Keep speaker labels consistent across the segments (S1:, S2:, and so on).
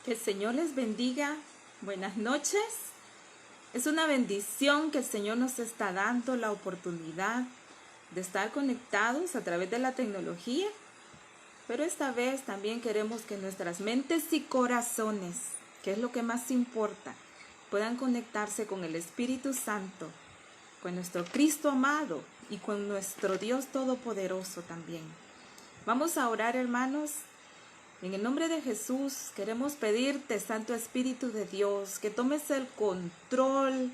S1: Que el Señor les bendiga. Buenas noches. Es una bendición que el Señor nos está dando la oportunidad de estar conectados a través de la tecnología. Pero esta vez también queremos que nuestras mentes y corazones, que es lo que más importa, puedan conectarse con el Espíritu Santo, con nuestro Cristo amado y con nuestro Dios Todopoderoso también. Vamos a orar, hermanos. En el nombre de Jesús queremos pedirte, Santo Espíritu de Dios, que tomes el control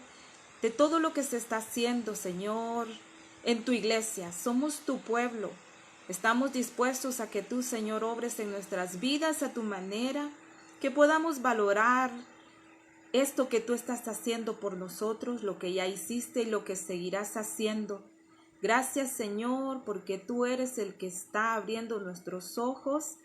S1: de todo lo que se está haciendo, Señor, en tu iglesia. Somos tu pueblo. Estamos dispuestos a que tú, Señor, obres en nuestras vidas a tu manera, que podamos valorar esto que tú estás haciendo por nosotros, lo que ya hiciste y lo que seguirás haciendo. Gracias, Señor, porque tú eres el que está abriendo nuestros ojos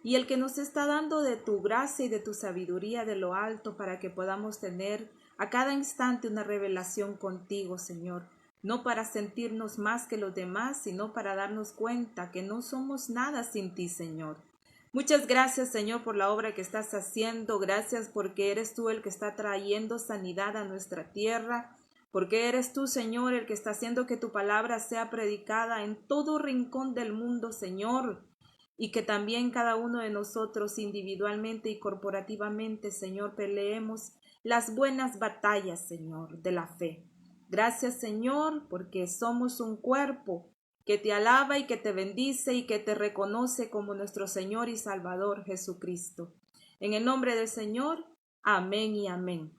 S1: y el que nos está dando de tu gracia y de tu sabiduría de lo alto para que podamos tener a cada instante una revelación contigo, Señor. No para sentirnos más que los demás, sino para darnos cuenta que no somos nada sin ti, Señor. Muchas gracias, Señor, por la obra que estás haciendo. Gracias porque eres tú el que está trayendo sanidad a nuestra tierra. Porque eres tú, Señor, el que está haciendo que tu palabra sea predicada en todo rincón del mundo, Señor. Y que también cada uno de nosotros individualmente y corporativamente, Señor, peleemos las buenas batallas, Señor, de la fe. Gracias, Señor, porque somos un cuerpo que te alaba y que te bendice y que te reconoce como nuestro Señor y Salvador Jesucristo. En el nombre del Señor, amén y amén.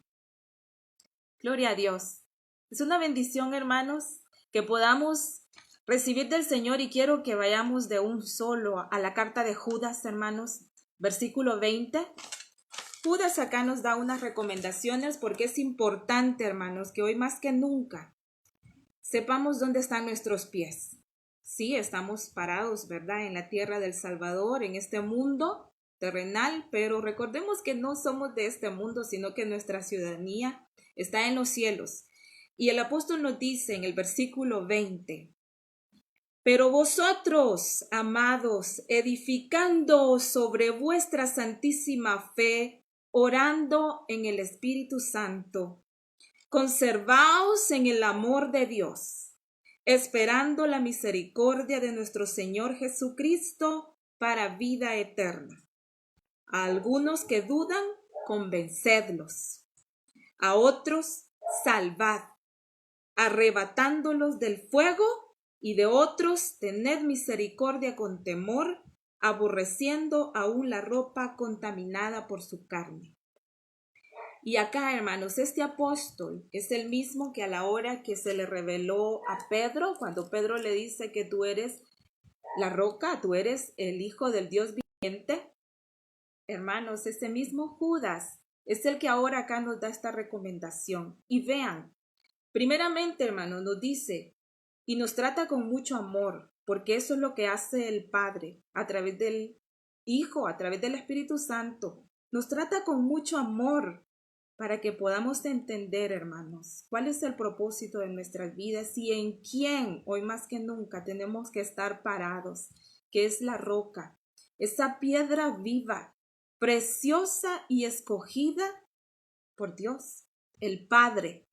S1: Gloria a Dios. Es una bendición, hermanos, que podamos recibir del Señor, y quiero que vayamos de un solo a la carta de Judas, hermanos, versículo 20. Judas acá nos da unas recomendaciones porque es importante, hermanos, que hoy más que nunca sepamos dónde están nuestros pies. Sí, estamos parados, ¿verdad?, en la tierra del Salvador, en este mundo terrenal, pero recordemos que no somos de este mundo, sino que nuestra ciudadanía está en los cielos. Y el apóstol nos dice en el versículo 20: pero vosotros, amados, edificando sobre vuestra santísima fe, orando en el Espíritu Santo, conservaos en el amor de Dios, esperando la misericordia de nuestro Señor Jesucristo para vida eterna. A algunos que dudan, convencedlos. A otros, salvad, arrebatándolos del fuego, y de otros tened misericordia con temor, aborreciendo aún la ropa contaminada por su carne. Y acá, hermanos, este apóstol es el mismo que a la hora que se le reveló a Pedro, cuando Pedro le dice que tú eres la roca, tú eres el Hijo del Dios viviente. Hermanos, ese mismo Judas es el que ahora acá nos da esta recomendación. Y vean, primeramente, hermanos, nos dice y nos trata con mucho amor, porque eso es lo que hace el Padre a través del Hijo, a través del Espíritu Santo. Nos trata con mucho amor para que podamos entender, hermanos, cuál es el propósito de nuestras vidas y en quién hoy más que nunca tenemos que estar parados, que es la roca, esa piedra viva, preciosa y escogida por Dios, el Padre.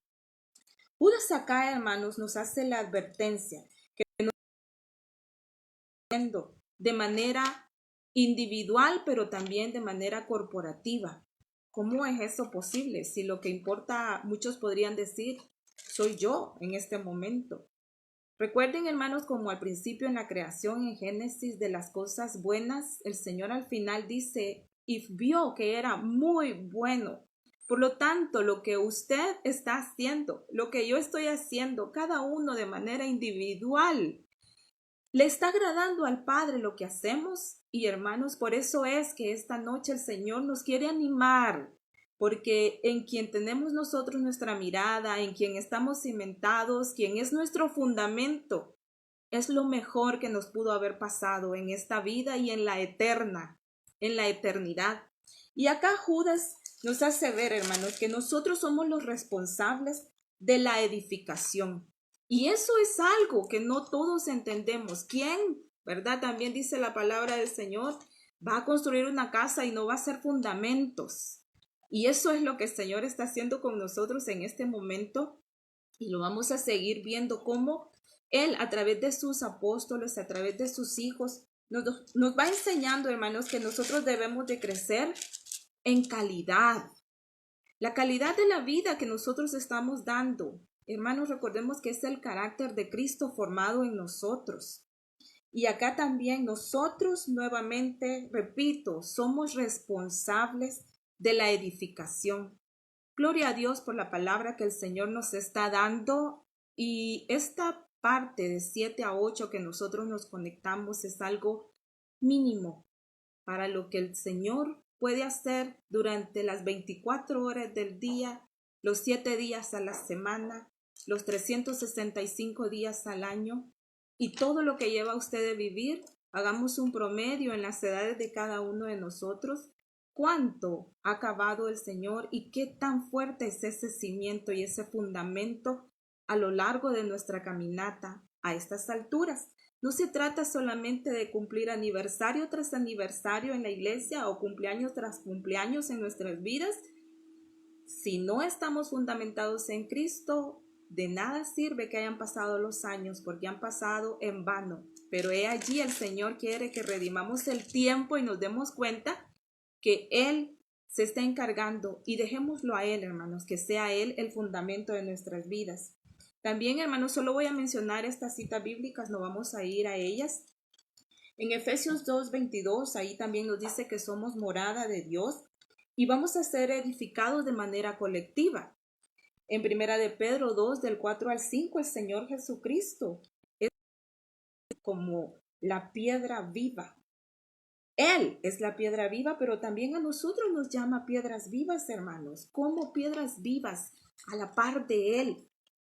S1: Judas acá, hermanos, nos hace la advertencia que nos está haciendo de manera individual, pero también de manera corporativa. ¿Cómo es eso posible? Si lo que importa, muchos podrían decir, soy yo en este momento. Recuerden, hermanos, como al principio en la creación, en Génesis, de las cosas buenas, el Señor al final dice, y vio que era muy bueno. Por lo tanto, lo que usted está haciendo, lo que yo estoy haciendo, cada uno de manera individual, le está agradando al Padre lo que hacemos. Y hermanos, por eso es que esta noche el Señor nos quiere animar, porque en quien tenemos nosotros nuestra mirada, en quien estamos cimentados, quien es nuestro fundamento, es lo mejor que nos pudo haber pasado en esta vida y en la eterna, en la eternidad. Y acá Judas nos hace ver, hermanos, que nosotros somos los responsables de la edificación. Y eso es algo que no todos entendemos. ¿Quién? ¿Verdad? También dice la palabra del Señor. Va a construir una casa y no va a hacer fundamentos. Y eso es lo que el Señor está haciendo con nosotros en este momento. Y lo vamos a seguir viendo cómo Él, a través de sus apóstoles, a través de sus hijos, nos va enseñando, hermanos, que nosotros debemos de crecer en calidad. La calidad de la vida que nosotros estamos dando, hermanos, recordemos que es el carácter de Cristo formado en nosotros. Y acá también nosotros nuevamente, repito, somos responsables de la edificación. Gloria a Dios por la palabra que el Señor nos está dando, y esta parte de 7 a 8 que nosotros nos conectamos es algo mínimo para lo que el Señor puede hacer durante las 24 horas del día, los 7 días a la semana, los 365 días al año, y todo lo que lleva a usted de vivir. Hagamos un promedio en las edades de cada uno de nosotros. ¿Cuánto ha cavado el Señor y qué tan fuerte es ese cimiento y ese fundamento a lo largo de nuestra caminata a estas alturas? No se trata solamente de cumplir aniversario tras aniversario en la iglesia o cumpleaños tras cumpleaños en nuestras vidas. Si no estamos fundamentados en Cristo, de nada sirve que hayan pasado los años, porque han pasado en vano. Pero he allí el Señor quiere que redimamos el tiempo y nos demos cuenta que Él se está encargando, y dejémoslo a Él, hermanos, que sea Él el fundamento de nuestras vidas. También, hermanos, solo voy a mencionar estas citas bíblicas, no vamos a ir a ellas. En Efesios 2:22, ahí también nos dice que somos morada de Dios y vamos a ser edificados de manera colectiva. En Primera de Pedro 2, del 4 al 5, el Señor Jesucristo es como la piedra viva. Él es la piedra viva, pero también a nosotros nos llama piedras vivas, hermanos, como piedras vivas a la par de Él,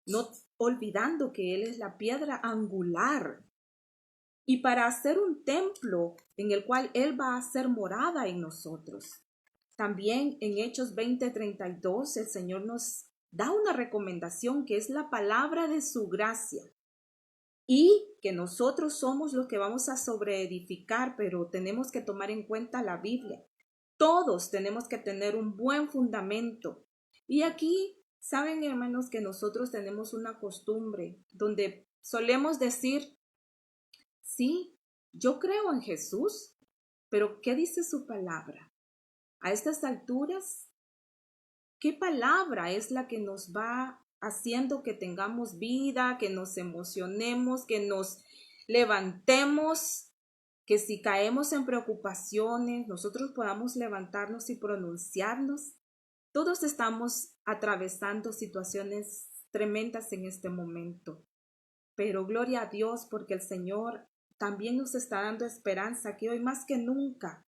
S1: no olvidando que Él es la piedra angular. Y para hacer un templo en el cual Él va a hacer morada en nosotros. También en Hechos 20:32 el Señor nos da una recomendación que es la palabra de su gracia. Y que nosotros somos los que vamos a sobreedificar, pero tenemos que tomar en cuenta la Biblia. Todos tenemos que tener un buen fundamento. Y aquí, saben, hermanos, que nosotros tenemos una costumbre donde solemos decir, sí, yo creo en Jesús, pero ¿qué dice su palabra? A estas alturas, ¿qué palabra es la que nos va haciendo que tengamos vida, que nos emocionemos, que nos levantemos, que si caemos en preocupaciones, nosotros podamos levantarnos y pronunciarnos? Todos estamos atravesando situaciones tremendas en este momento, pero gloria a Dios porque el Señor también nos está dando esperanza que hoy más que nunca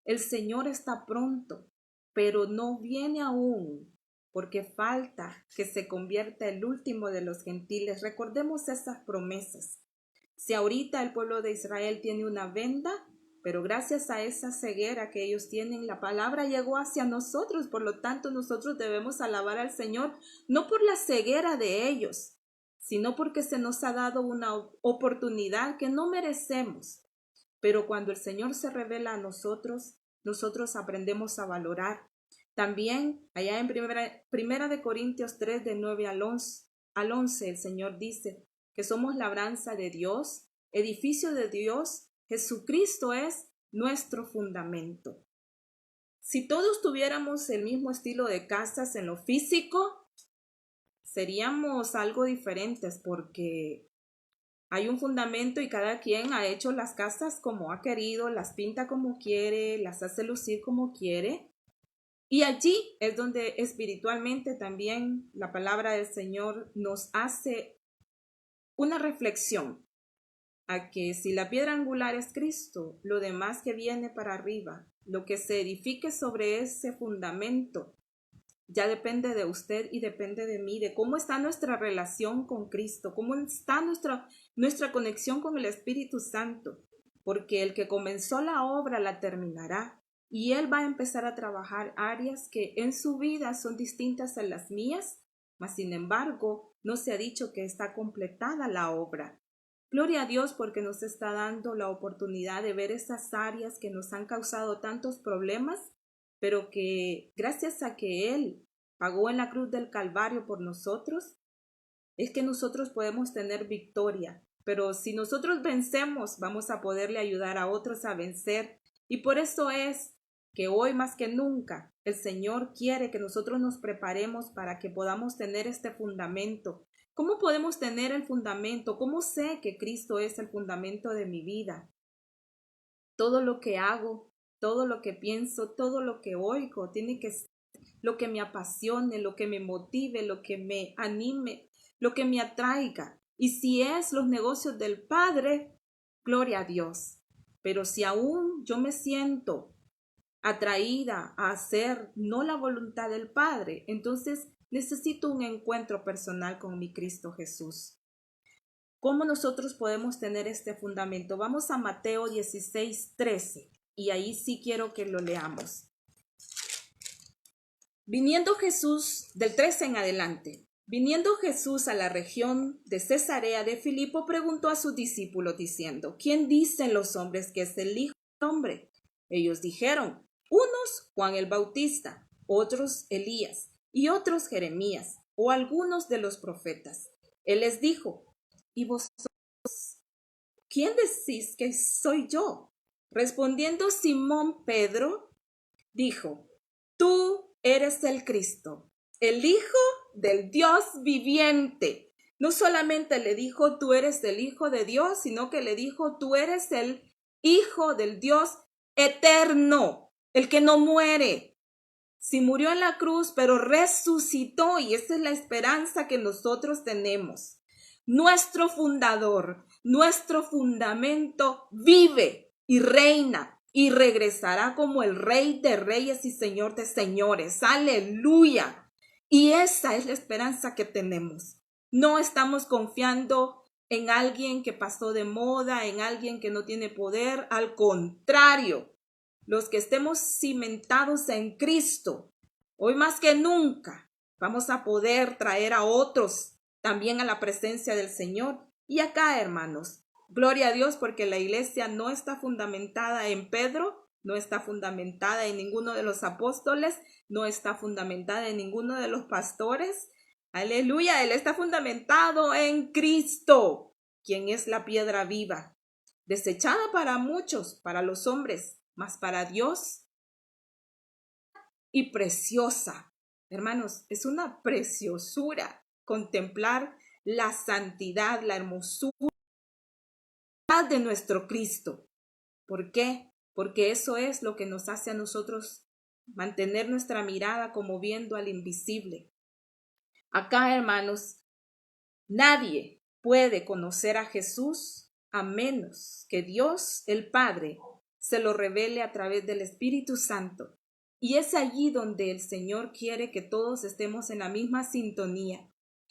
S1: el Señor está pronto, pero no viene aún, porque falta que se convierta el último de los gentiles. Recordemos esas promesas. Si ahorita el pueblo de Israel tiene una venda, pero gracias a esa ceguera que ellos tienen, la palabra llegó hacia nosotros. Por lo tanto, nosotros debemos alabar al Señor, no por la ceguera de ellos, sino porque se nos ha dado una oportunidad que no merecemos. Pero cuando el Señor se revela a nosotros, nosotros aprendemos a valorar. También allá en primera de Corintios 3, de 9 al 11, el Señor dice que somos labranza de Dios, edificio de Dios. Jesucristo es nuestro fundamento. Si todos tuviéramos el mismo estilo de casas en lo físico, seríamos algo diferentes, porque hay un fundamento y cada quien ha hecho las casas como ha querido, las pinta como quiere, las hace lucir como quiere. Y allí es donde espiritualmente también la palabra del Señor nos hace una reflexión a que si la piedra angular es Cristo, lo demás que viene para arriba, lo que se edifique sobre ese fundamento, ya depende de usted y depende de mí, de cómo está nuestra relación con Cristo, cómo está nuestra conexión con el Espíritu Santo, porque el que comenzó la obra la terminará y Él va a empezar a trabajar áreas que en su vida son distintas a las mías, mas sin embargo no se ha dicho que está completada la obra. Gloria a Dios porque nos está dando la oportunidad de ver esas áreas que nos han causado tantos problemas, pero que gracias a que Él pagó en la cruz del Calvario por nosotros, es que nosotros podemos tener victoria. Pero si nosotros vencemos, vamos a poderle ayudar a otros a vencer. Y por eso es que hoy más que nunca el Señor quiere que nosotros nos preparemos para que podamos tener este fundamento. ¿Cómo podemos tener el fundamento? ¿Cómo sé que Cristo es el fundamento de mi vida? Todo lo que hago, todo lo que pienso, todo lo que oigo, tiene que ser lo que me apasione, lo que me motive, lo que me anime, lo que me atraiga. Y si es los negocios del Padre, gloria a Dios. Pero si aún yo me siento atraída a hacer no la voluntad del Padre, entonces necesito un encuentro personal con mi Cristo Jesús. ¿Cómo nosotros podemos tener este fundamento? Vamos a Mateo 16:13 y ahí sí quiero que lo leamos. Viniendo Jesús, del 13 en adelante, viniendo Jesús a la región de Cesarea de Filipo, preguntó a sus discípulos diciendo, ¿quién dicen los hombres que es el Hijo del Hombre? Ellos dijeron, unos Juan el Bautista, otros Elías, y otros Jeremías, o algunos de los profetas. Él les dijo, ¿y vosotros quién decís que soy yo? Respondiendo Simón Pedro, dijo, tú eres el Cristo, el Hijo del Dios viviente. No solamente le dijo, tú eres el Hijo de Dios, sino que le dijo, tú eres el Hijo del Dios eterno, el que no muere. Sí murió en la cruz, pero resucitó y esa es la esperanza que nosotros tenemos. Nuestro fundador, nuestro fundamento vive y reina y regresará como el Rey de Reyes y Señor de Señores. ¡Aleluya! Y esa es la esperanza que tenemos. No estamos confiando en alguien que pasó de moda, en alguien que no tiene poder. Al contrario, los que estemos cimentados en Cristo, hoy más que nunca, vamos a poder traer a otros también a la presencia del Señor. Y acá, hermanos, gloria a Dios porque la iglesia no está fundamentada en Pedro, no está fundamentada en ninguno de los apóstoles, no está fundamentada en ninguno de los pastores. Aleluya, él está fundamentado en Cristo, quien es la piedra viva, desechada para muchos, para los hombres, mas para Dios y preciosa. Hermanos, es una preciosura contemplar la santidad, la hermosura de nuestro Cristo. ¿Por qué? Porque eso es lo que nos hace a nosotros mantener nuestra mirada como viendo al invisible. Acá, hermanos, nadie puede conocer a Jesús a menos que Dios, el Padre, se lo revele a través del Espíritu Santo. Y es allí donde el Señor quiere que todos estemos en la misma sintonía.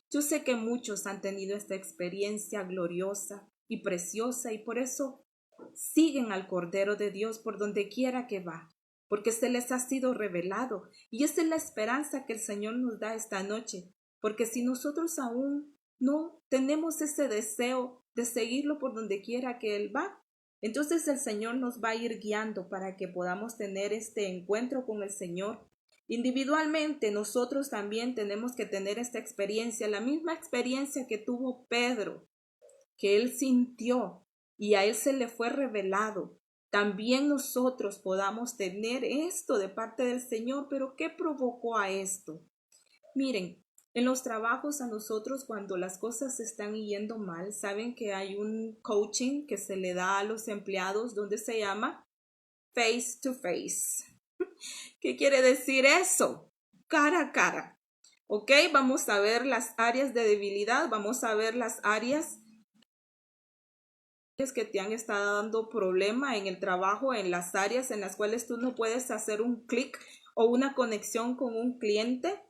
S1: Yo sé que muchos han tenido esta experiencia gloriosa y preciosa y por eso siguen al Cordero de Dios por donde quiera que va, porque se les ha sido revelado. Y esa es la esperanza que el Señor nos da esta noche, porque si nosotros aún no tenemos ese deseo de seguirlo por donde quiera que Él va, entonces el Señor nos va a ir guiando para que podamos tener este encuentro con el Señor. Individualmente nosotros también tenemos que tener esta experiencia, la misma experiencia que tuvo Pedro, que él sintió y a él se le fue revelado. También nosotros podamos tener esto de parte del Señor, pero ¿qué provocó a esto? Miren, en los trabajos a nosotros cuando las cosas están yendo mal, saben que hay un coaching que se le da a los empleados donde se llama face to face. ¿Qué quiere decir eso? Cara a cara. ¿Ok? Vamos a ver las áreas de debilidad, vamos a ver las áreas que te han estado dando problema en el trabajo, en las áreas en las cuales tú no puedes hacer un clic o una conexión con un cliente.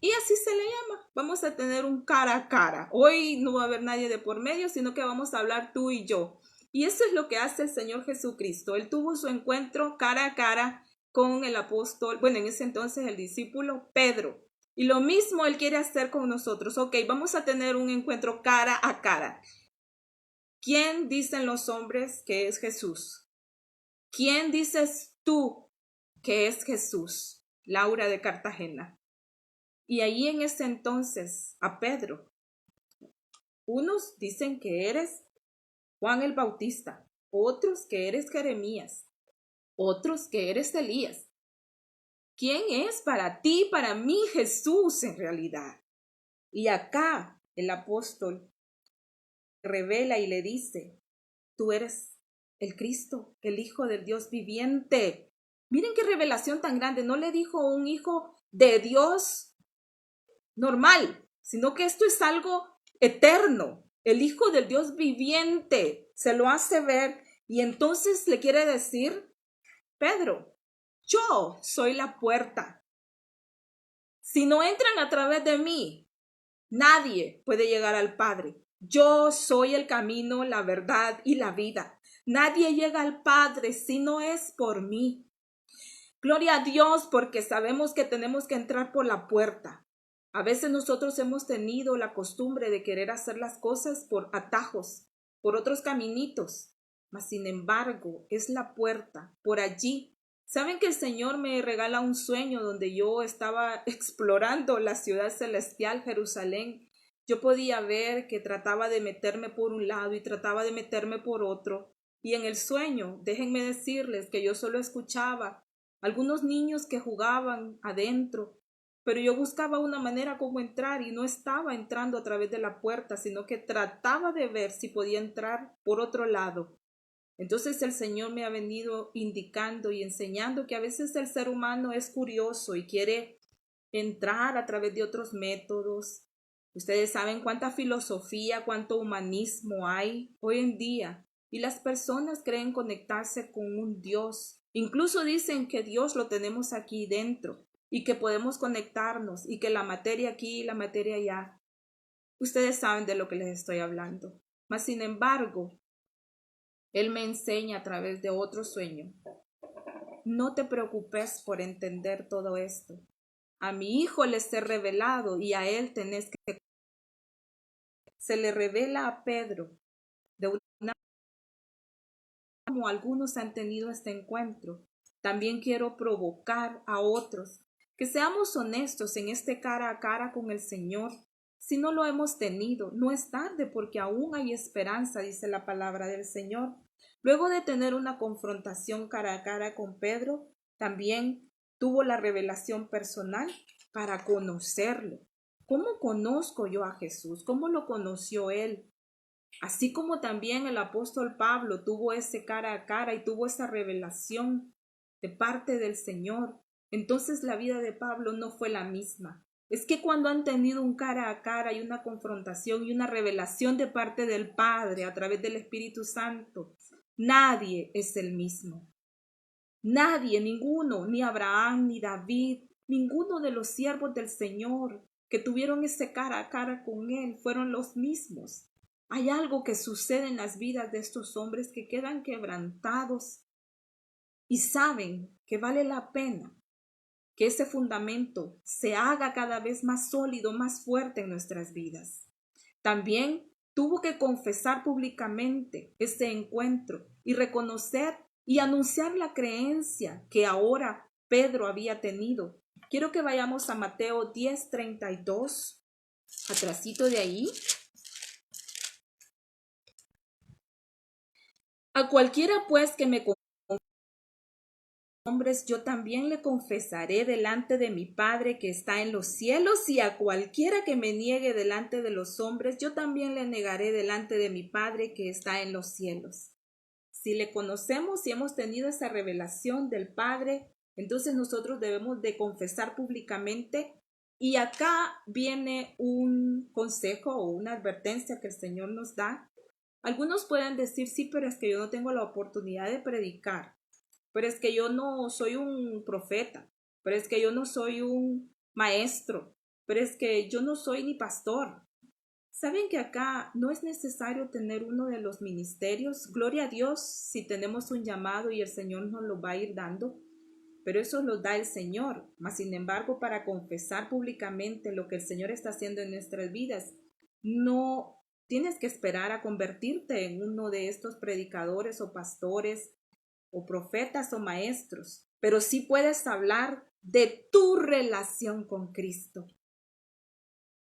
S1: Y así se le llama. Vamos a tener un cara a cara. Hoy no va a haber nadie de por medio, sino que vamos a hablar tú y yo. Y eso es lo que hace el Señor Jesucristo. Él tuvo su encuentro cara a cara con el apóstol, bueno, en ese entonces el discípulo Pedro. Y lo mismo Él quiere hacer con nosotros. Ok, vamos a tener un encuentro cara a cara. ¿Quién dicen los hombres que es Jesús? ¿Quién dices tú que es Jesús? Laura de Cartagena. Y ahí en ese entonces a Pedro, unos dicen que eres Juan el Bautista, otros que eres Jeremías, otros que eres Elías. ¿Quién es para ti, para mí Jesús en realidad? Y acá el apóstol revela y le dice, tú eres el Cristo, el Hijo del Dios viviente. Miren qué revelación tan grande. No le dijo un hijo de Dios normal, sino que esto es algo eterno. El Hijo del Dios viviente se lo hace ver y entonces le quiere decir, Pedro, yo soy la puerta. Si no entran a través de mí, nadie puede llegar al Padre. Yo soy el camino, la verdad y la vida. Nadie llega al Padre si no es por mí. Gloria a Dios porque sabemos que tenemos que entrar por la puerta. A veces nosotros hemos tenido la costumbre de querer hacer las cosas por atajos, por otros caminitos, mas sin embargo es la puerta, por allí. ¿Saben que el Señor me regala un sueño donde yo estaba explorando la ciudad celestial, Jerusalén? Yo podía ver que trataba de meterme por un lado y trataba de meterme por otro. Y en el sueño, déjenme decirles que yo solo escuchaba algunos niños que jugaban adentro, pero yo buscaba una manera como entrar y no estaba entrando a través de la puerta, sino que trataba de ver si podía entrar por otro lado. Entonces el Señor me ha venido indicando y enseñando que a veces el ser humano es curioso y quiere entrar a través de otros métodos. Ustedes saben cuánta filosofía, cuánto humanismo hay hoy en día y las personas creen conectarse con un Dios. Incluso dicen que Dios lo tenemos aquí dentro y que podemos conectarnos y que la materia aquí y la materia allá. Ustedes saben de lo que les estoy hablando. Mas sin embargo, Él me enseña a través de otro sueño. No te preocupes por entender todo esto. A mi hijo les he revelado y a él tenés que... Se le revela a Pedro de una como algunos han tenido este encuentro. También quiero provocar a otros que seamos honestos en este cara a cara con el Señor. Si no lo hemos tenido, no es tarde porque aún hay esperanza, dice la palabra del Señor. Luego de tener una confrontación cara a cara con Pedro, también tuvo la revelación personal para conocerlo. ¿Cómo conozco yo a Jesús? ¿Cómo lo conoció él? Así como también el apóstol Pablo tuvo ese cara a cara y tuvo esa revelación de parte del Señor, entonces la vida de Pablo no fue la misma. Es que cuando han tenido un cara a cara y una confrontación y una revelación de parte del Padre a través del Espíritu Santo, nadie es el mismo. Nadie, ninguno, ni Abraham, ni David, ninguno de los siervos del Señor que tuvieron ese cara a cara con él fueron los mismos. Hay algo que sucede en las vidas de estos hombres que quedan quebrantados y saben que vale la pena que ese fundamento se haga cada vez más sólido, más fuerte en nuestras vidas. También tuvo que confesar públicamente ese encuentro y reconocer y anunciar la creencia que ahora Pedro había tenido. Quiero que vayamos a Mateo 10:32, atrasito de ahí. A cualquiera pues que me hombres, yo también le confesaré delante de mi Padre que está en los cielos, y a cualquiera que me niegue delante de los hombres, yo también le negaré delante de mi Padre que está en los cielos. Si le conocemos y hemos tenido esa revelación del Padre, entonces nosotros debemos de confesar públicamente. Y acá viene un consejo o una advertencia que el Señor nos da. Algunos pueden decir, sí, pero es que yo no tengo la oportunidad de predicar, pero es que yo no soy un profeta, pero es que yo no soy un maestro, pero es que yo no soy ni pastor. ¿Saben que acá no es necesario tener uno de los ministerios? Gloria a Dios si tenemos un llamado y el Señor nos lo va a ir dando, pero eso lo da el Señor. Mas, sin embargo, para confesar públicamente lo que el Señor está haciendo en nuestras vidas, no tienes que esperar a convertirte en uno de estos predicadores o pastores o profetas o maestros, pero sí puedes hablar de tu relación con Cristo.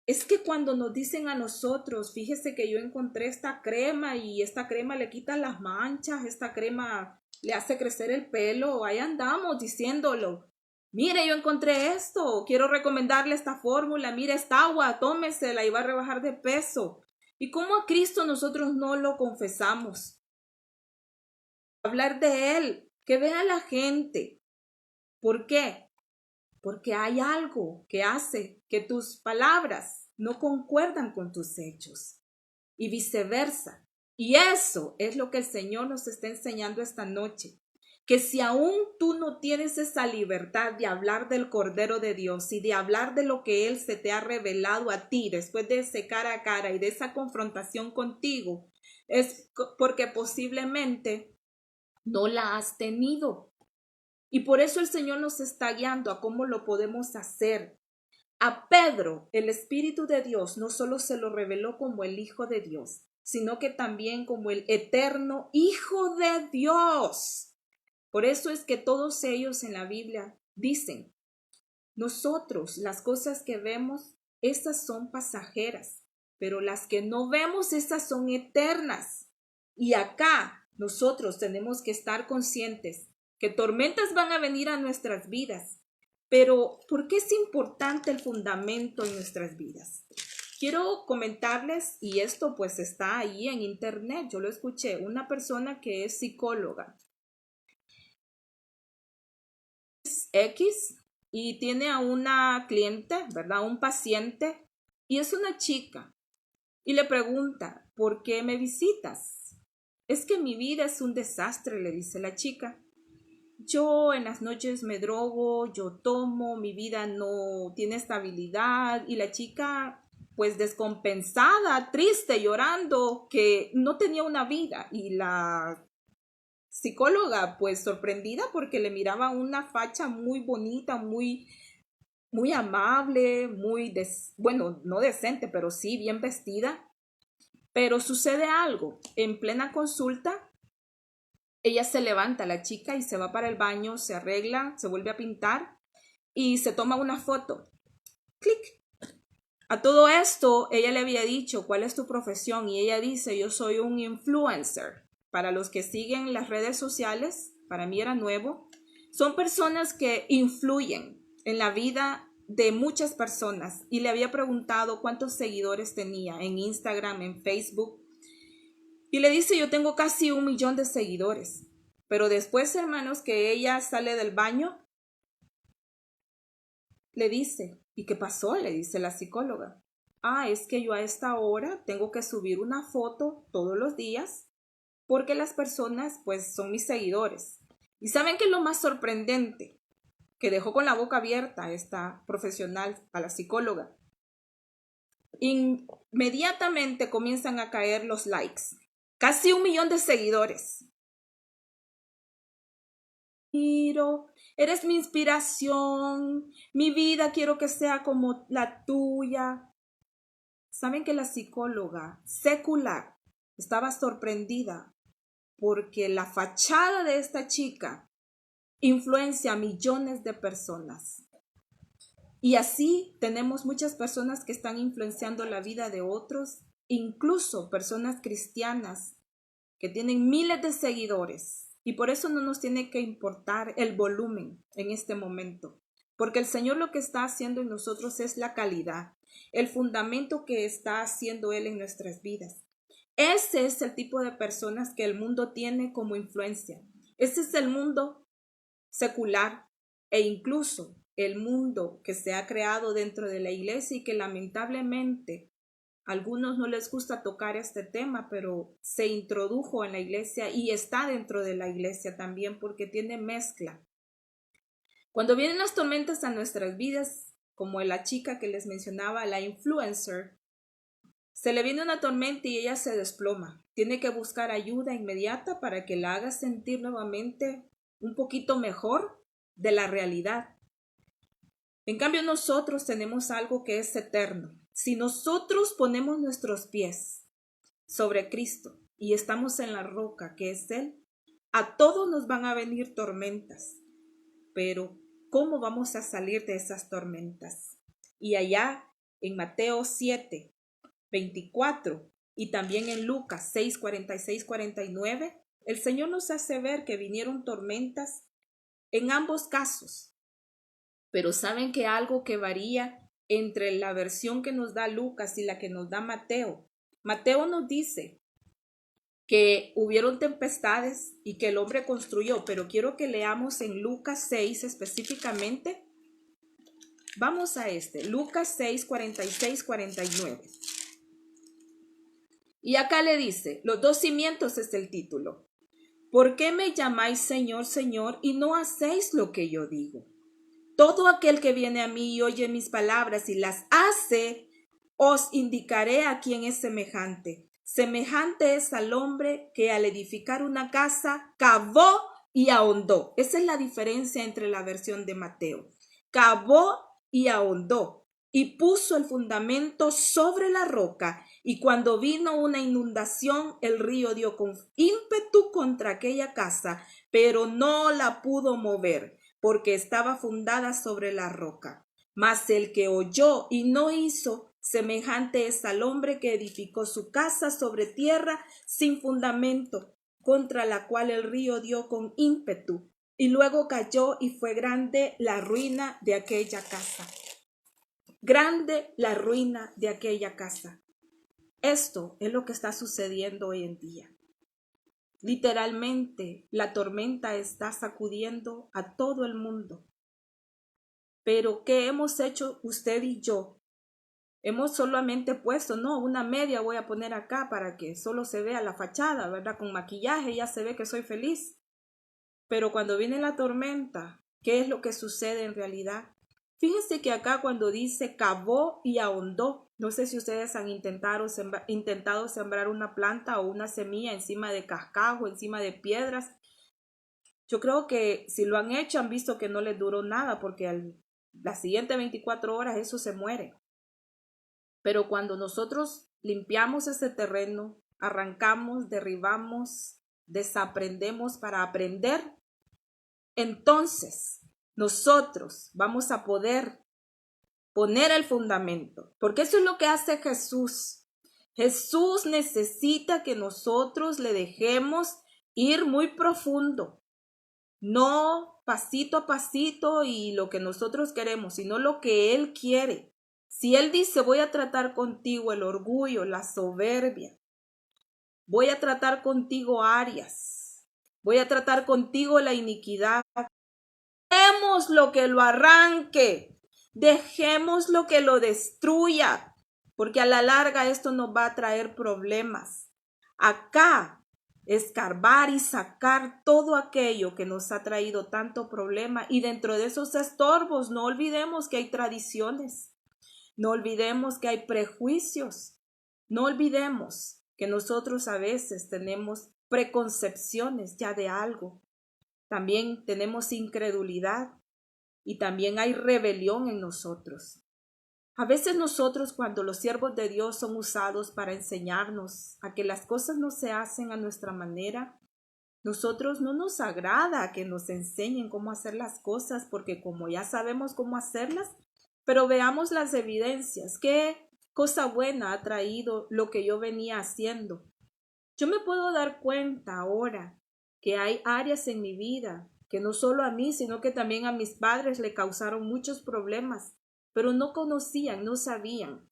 S1: Es que cuando nos dicen a nosotros, fíjese que yo encontré esta crema y esta crema le quita las manchas, esta crema le hace crecer el pelo, ahí andamos diciéndolo. Mire, yo encontré esto, quiero recomendarle esta fórmula, mire esta agua, tómesela y va a rebajar de peso. ¿Y cómo a Cristo nosotros no lo confesamos? Hablar de Él, que vea la gente. ¿Por qué? Porque hay algo que hace que tus palabras no concuerdan con tus hechos y viceversa. Y eso es lo que el Señor nos está enseñando esta noche. Que si aún tú no tienes esa libertad de hablar del Cordero de Dios y de hablar de lo que Él se te ha revelado a ti después de ese cara a cara y de esa confrontación contigo, es porque posiblemente no la has tenido. Y por eso el Señor nos está guiando a cómo lo podemos hacer. A Pedro, el Espíritu de Dios no solo se lo reveló como el Hijo de Dios, sino que también como el eterno Hijo de Dios. Por eso es que todos ellos en la Biblia dicen, nosotros las cosas que vemos, esas son pasajeras, pero las que no vemos, esas son eternas. Y acá nosotros tenemos que estar conscientes que tormentas van a venir a nuestras vidas. Pero, ¿por qué es importante el fundamento en nuestras vidas? Quiero comentarles, y esto pues está ahí en internet, yo lo escuché, una persona que es psicóloga X y tiene a una cliente, ¿verdad? Un paciente, y es una chica, y le pregunta, ¿por qué me visitas? Es que mi vida es un desastre, le dice la chica. Yo en las noches me drogo, yo tomo, mi vida no tiene estabilidad y la chica pues descompensada, triste, llorando, que no tenía una vida y la psicóloga pues sorprendida porque le miraba una facha muy bonita, muy amable, bueno, no decente, pero sí bien vestida. Pero sucede algo, en plena consulta ella se levanta, la chica, y se va para el baño, se arregla, se vuelve a pintar y se toma una foto. ¡Clic! A todo esto, ella le había dicho, ¿cuál es tu profesión? Y ella dice, yo soy un influencer. Para los que siguen las redes sociales, para mí era nuevo, son personas que influyen en la vida de muchas personas. Y le había preguntado cuántos seguidores tenía en Instagram, en Facebook. Y le dice, yo tengo casi 1 millón de seguidores. Pero después, hermanos, que ella sale del baño, le dice, ¿y qué pasó? Le dice la psicóloga. Es que yo a esta hora tengo que subir una foto todos los días porque las personas, pues, son mis seguidores. ¿Y saben qué es lo más sorprendente? Que dejó con la boca abierta esta profesional, a la psicóloga. Inmediatamente comienzan a caer los likes. Casi 1 millón de seguidores. Miro, eres mi inspiración, mi vida quiero que sea como la tuya. ¿Saben que la psicóloga secular estaba sorprendida porque la fachada de esta chica influencia a millones de personas? Y así tenemos muchas personas que están influenciando la vida de otros, incluso personas cristianas que tienen miles de seguidores. Y por eso no nos tiene que importar el volumen en este momento, porque el Señor lo que está haciendo en nosotros es la calidad, el fundamento que está haciendo Él en nuestras vidas. Ese es el tipo de personas que el mundo tiene como influencia. Ese es el mundo secular e incluso el mundo que se ha creado dentro de la iglesia y que lamentablemente a algunos no les gusta tocar este tema, pero se introdujo en la iglesia y está dentro de la iglesia también porque tiene mezcla. Cuando vienen las tormentas a nuestras vidas, como la chica que les mencionaba, la influencer, se le viene una tormenta y ella se desploma. Tiene que buscar ayuda inmediata para que la haga sentir nuevamente un poquito mejor de la realidad. En cambio, nosotros tenemos algo que es eterno. Si nosotros ponemos nuestros pies sobre Cristo y estamos en la roca que es Él, a todos nos van a venir tormentas, pero ¿cómo vamos a salir de esas tormentas? Y allá en Mateo 7, 24 y también en Lucas 6, 46, 49, el Señor nos hace ver que vinieron tormentas en ambos casos. Pero saben que algo que varía entre la versión que nos da Lucas y la que nos da Mateo. Mateo nos dice que hubieron tempestades y que el hombre construyó, pero quiero que leamos en Lucas 6 específicamente. Vamos a Lucas 6, 46, 49. Y acá le dice, los dos cimientos es el título. ¿Por qué me llamáis Señor, Señor, y no hacéis lo que yo digo? Todo aquel que viene a mí y oye mis palabras y las hace, os indicaré a quién es semejante. Semejante es al hombre que al edificar una casa cavó y ahondó. Esa es la diferencia entre la versión de Mateo. Cavó y ahondó y puso el fundamento sobre la roca. Y cuando vino una inundación, el río dio con ímpetu contra aquella casa, pero no la pudo mover, porque estaba fundada sobre la roca. Mas el que oyó y no hizo, semejante es al hombre que edificó su casa sobre tierra sin fundamento, contra la cual el río dio con ímpetu, y luego cayó y fue grande la ruina de aquella casa. Grande la ruina de aquella casa. Esto es lo que está sucediendo hoy en día. Literalmente, la tormenta está sacudiendo a todo el mundo. Pero, ¿qué hemos hecho usted y yo? Hemos solamente puesto, una media voy a poner acá para que solo se vea la fachada, ¿verdad? Con maquillaje ya se ve que soy feliz. Pero cuando viene la tormenta, ¿qué es lo que sucede en realidad? Fíjense que acá cuando dice cavó y ahondó, no sé si ustedes han intentado sembrar una planta o una semilla encima de cascajo, encima de piedras. Yo creo que si lo han hecho han visto que no les duró nada porque las siguientes 24 horas eso se muere. Pero cuando nosotros limpiamos ese terreno, arrancamos, derribamos, desaprendemos para aprender, entonces nosotros vamos a poder poner el fundamento, porque eso es lo que hace Jesús. Jesús necesita que nosotros le dejemos ir muy profundo, no pasito a pasito y lo que nosotros queremos, sino lo que Él quiere. Si Él dice, voy a tratar contigo el orgullo, la soberbia, voy a tratar contigo áreas, voy a tratar contigo la iniquidad, dejemos lo que lo arranque, dejemos lo que lo destruya, porque a la larga esto nos va a traer problemas. Acá, escarbar y sacar todo aquello que nos ha traído tanto problema, y dentro de esos estorbos no olvidemos que hay tradiciones, no olvidemos que hay prejuicios, no olvidemos que nosotros a veces tenemos preconcepciones ya de algo. También tenemos incredulidad y también hay rebelión en nosotros. A veces nosotros, cuando los siervos de Dios son usados para enseñarnos a que las cosas no se hacen a nuestra manera, nosotros no nos agrada que nos enseñen cómo hacer las cosas, porque como ya sabemos cómo hacerlas, pero veamos las evidencias. ¿Qué cosa buena ha traído lo que yo venía haciendo? Yo me puedo dar cuenta ahora que hay áreas en mi vida que no solo a mí, sino que también a mis padres le causaron muchos problemas, pero no conocían, no sabían.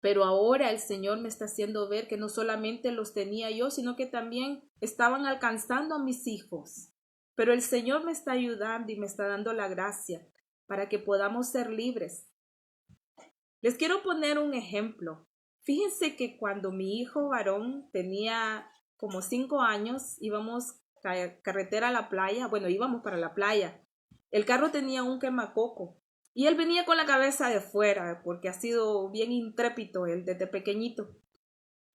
S1: Pero ahora el Señor me está haciendo ver que no solamente los tenía yo, sino que también estaban alcanzando a mis hijos. Pero el Señor me está ayudando y me está dando la gracia para que podamos ser libres. Les quiero poner un ejemplo. Fíjense que cuando mi hijo varón tenía como 5 años, íbamos carretera a la playa, íbamos para la playa. El carro tenía un quemacoco y él venía con la cabeza de fuera porque ha sido bien intrépido él desde pequeñito.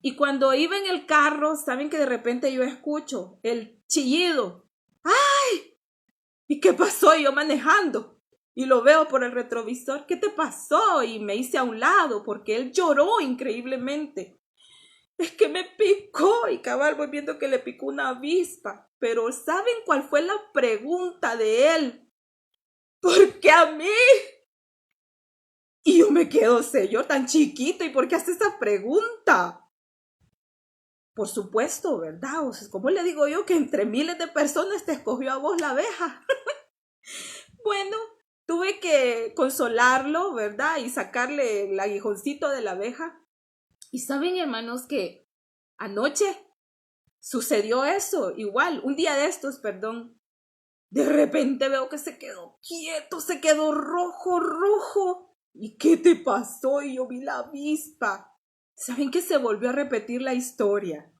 S1: Y cuando iba en el carro, saben que de repente yo escucho el chillido. ¡Ay! ¿Y qué pasó? Yo manejando. Y lo veo por el retrovisor. ¿Qué te pasó? Y me hice a un lado porque él lloró increíblemente. es que me picó, y cabal voy viendo que le picó una avispa. Pero ¿saben cuál fue la pregunta de él? ¿Por qué a mí? Y yo me quedo, señor, tan chiquito, ¿y por qué hace esa pregunta? Por supuesto, ¿verdad? O sea, ¿cómo le digo yo que entre miles de personas te escogió a vos la abeja? Bueno, tuve que consolarlo, ¿verdad? Y sacarle el aguijoncito de la abeja. Y saben, hermanos, que anoche sucedió eso, igual, un día de estos, perdón. De repente veo que se quedó quieto, se quedó rojo, rojo. ¿Y qué te pasó? Y yo vi la avispa. Saben que se volvió a repetir la historia,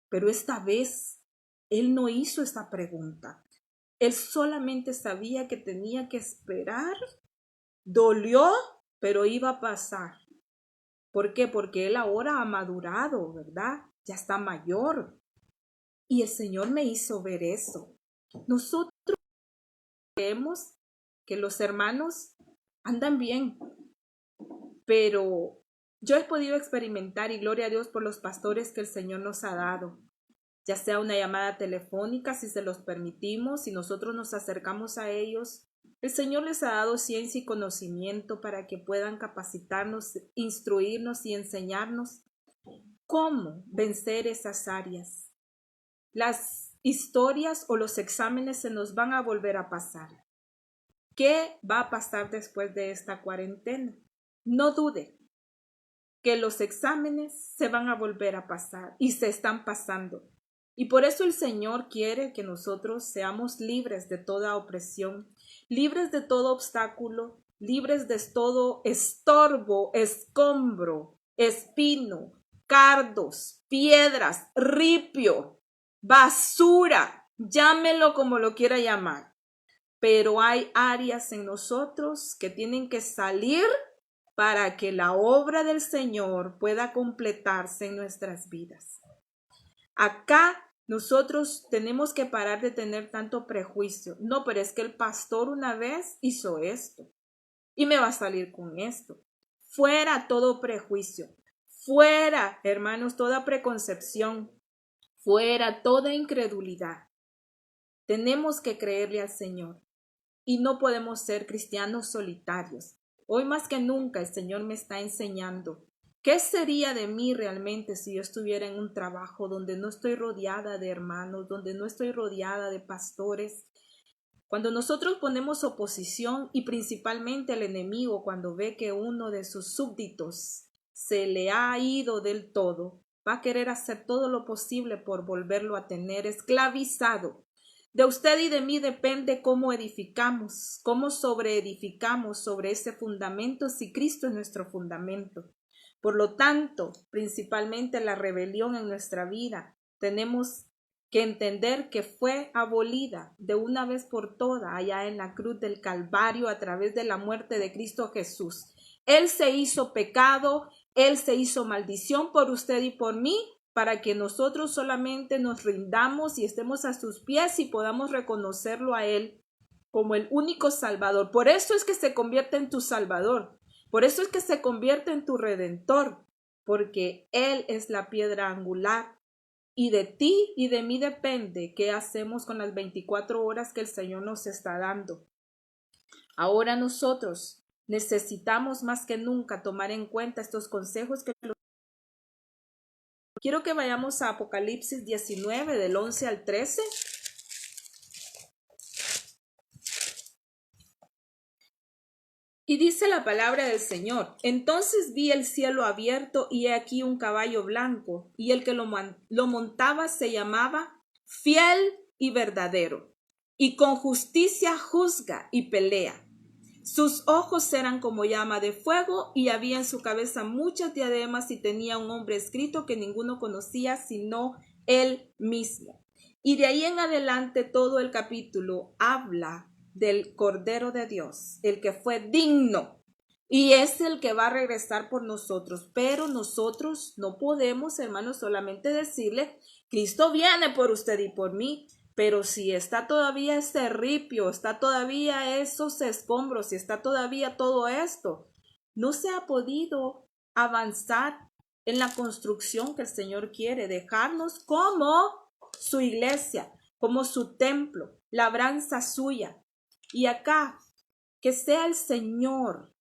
S1: pero esta vez él no hizo esta pregunta. Él solamente sabía que tenía que esperar. Dolió, pero iba a pasar. ¿Por qué? Porque él ahora ha madurado, ¿verdad? Ya está mayor. Y el Señor me hizo ver eso. Nosotros creemos que los hermanos andan bien, pero yo he podido experimentar, y gloria a Dios por los pastores que el Señor nos ha dado, ya sea una llamada telefónica, si se los permitimos, si nosotros nos acercamos a ellos. El Señor les ha dado ciencia y conocimiento para que puedan capacitarnos, instruirnos y enseñarnos cómo vencer esas áreas. Las historias o los exámenes se nos van a volver a pasar. ¿Qué va a pasar después de esta cuarentena? No dude que los exámenes se van a volver a pasar y se están pasando. Y por eso el Señor quiere que nosotros seamos libres de toda opresión, libres de todo obstáculo, libres de todo estorbo, escombro, espino, cardos, piedras, ripio, basura, llámelo como lo quiera llamar. Pero hay áreas en nosotros que tienen que salir para que la obra del Señor pueda completarse en nuestras vidas. Acá nosotros tenemos que parar de tener tanto prejuicio. No, pero es que el pastor una vez hizo esto y me va a salir con esto. Fuera todo prejuicio. Fuera, hermanos, toda preconcepción. Fuera toda incredulidad. Tenemos que creerle al Señor y no podemos ser cristianos solitarios. Hoy más que nunca el Señor me está enseñando qué sería de mí realmente si yo estuviera en un trabajo donde no estoy rodeada de hermanos, donde no estoy rodeada de pastores. Cuando nosotros ponemos oposición, y principalmente el enemigo cuando ve que uno de sus súbditos se le ha ido del todo, va a querer hacer todo lo posible por volverlo a tener esclavizado. De usted y de mí depende cómo edificamos, cómo sobreedificamos sobre ese fundamento si Cristo es nuestro fundamento. Por lo tanto, principalmente la rebelión en nuestra vida, tenemos que entender que fue abolida de una vez por todas allá en la cruz del Calvario a través de la muerte de Cristo Jesús. Él se hizo pecado, Él se hizo maldición por usted y por mí, para que nosotros solamente nos rindamos y estemos a sus pies y podamos reconocerlo a Él como el único Salvador. Por eso es que se convierte en tu Salvador. Por eso es que se convierte en tu Redentor, porque Él es la piedra angular. Y de ti y de mí depende qué hacemos con las 24 horas que el Señor nos está dando. Ahora nosotros necesitamos más que nunca tomar en cuenta estos consejos que quiero que vayamos a Apocalipsis 19 del 11 al 13. Y dice la palabra del Señor: entonces vi el cielo abierto y he aquí un caballo blanco, y el que lo montaba se llamaba Fiel y Verdadero, y con justicia juzga y pelea. Sus ojos eran como llama de fuego, y había en su cabeza muchas diademas, y tenía un nombre escrito que ninguno conocía sino él mismo. Y de ahí en adelante todo el capítulo habla del Cordero de Dios, el que fue digno, y es el que va a regresar por nosotros. Pero nosotros no podemos, hermanos, solamente decirle: Cristo viene por usted y por mí. Pero si está todavía ese ripio, está todavía esos escombros, si está todavía todo esto, no se ha podido avanzar en la construcción que el Señor quiere, dejarnos como su iglesia, como su templo, labranza suya. Y acá, que sea el Señor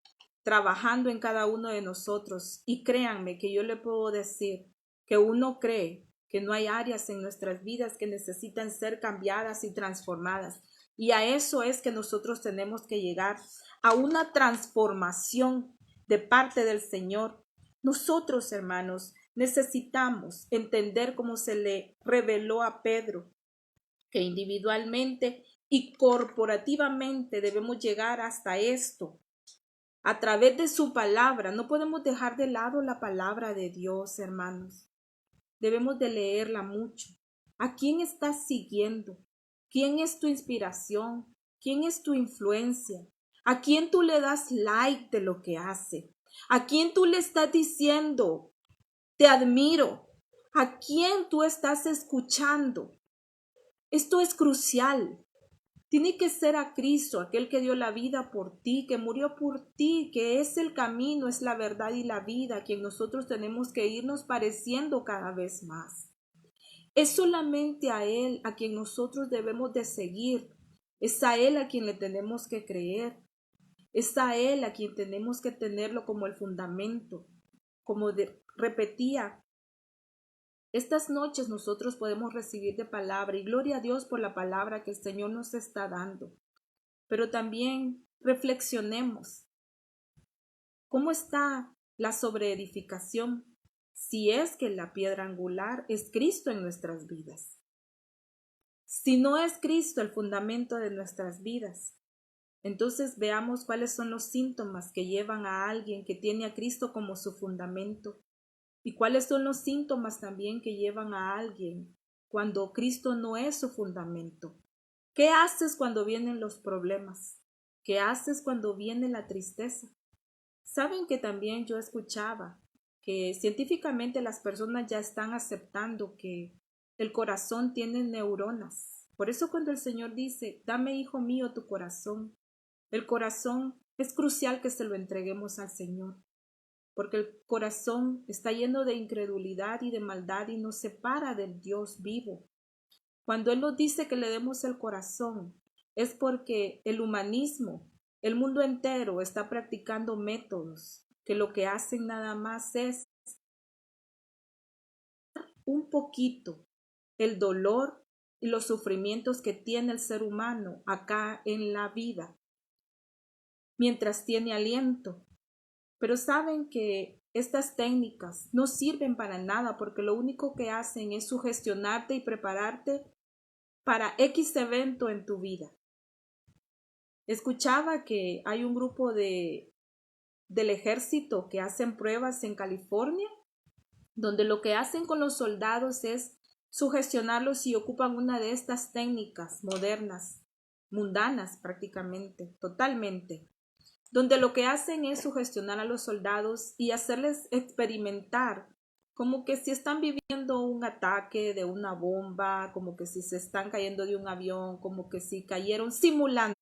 S1: trabajando en cada uno de nosotros. Y créanme que yo le puedo decir que uno cree que no hay áreas en nuestras vidas que necesitan ser cambiadas y transformadas. Y a eso es que nosotros tenemos que llegar, a una transformación de parte del Señor. Nosotros, hermanos, necesitamos entender cómo se le reveló a Pedro, que individualmente y corporativamente debemos llegar hasta esto, a través de su palabra. No podemos dejar de lado la palabra de Dios, hermanos. Debemos de leerla mucho. ¿A quién estás siguiendo? ¿Quién es tu inspiración? ¿Quién es tu influencia? ¿A quién tú le das like de lo que hace? ¿A quién tú le estás diciendo, te admiro? ¿A quién tú estás escuchando? Esto es crucial. Tiene que ser a Cristo, aquel que dio la vida por ti, que murió por ti, que es el camino, es la verdad y la vida, a quien nosotros tenemos que irnos pareciendo cada vez más. Es solamente a Él a quien nosotros debemos de seguir. Es a Él a quien le tenemos que creer. Es a Él a quien tenemos que tenerlo como el fundamento. Como repetía, estas noches nosotros podemos recibir de palabra, y gloria a Dios por la palabra que el Señor nos está dando. Pero también reflexionemos. ¿Cómo está la sobreedificación? Si es que la piedra angular es Cristo en nuestras vidas. Si no es Cristo el fundamento de nuestras vidas, entonces veamos cuáles son los síntomas que llevan a alguien que tiene a Cristo como su fundamento, y cuáles son los síntomas también que llevan a alguien cuando Cristo no es su fundamento. ¿Qué haces cuando vienen los problemas? ¿Qué haces cuando viene la tristeza? Saben que también yo escuchaba que científicamente las personas ya están aceptando que el corazón tiene neuronas. Por eso cuando el Señor dice, dame, hijo mío, tu corazón, el corazón es crucial que se lo entreguemos al Señor, porque el corazón está lleno de incredulidad y de maldad y nos separa del Dios vivo. Cuando Él nos dice que le demos el corazón, es porque el humanismo, el mundo entero, está practicando métodos que lo que hacen nada más es un poquito el dolor y los sufrimientos que tiene el ser humano acá en la vida, mientras tiene aliento. Pero saben que estas técnicas no sirven para nada, porque lo único que hacen es sugestionarte y prepararte para X evento en tu vida. Escuchaba que hay un grupo del ejército que hacen pruebas en California, donde lo que hacen con los soldados es sugestionarlos y ocupan una de estas técnicas modernas, mundanas prácticamente, totalmente, donde lo que hacen es sugestionar a los soldados y hacerles experimentar como que si están viviendo un ataque de una bomba, como que si se están cayendo de un avión, como que si cayeron simulando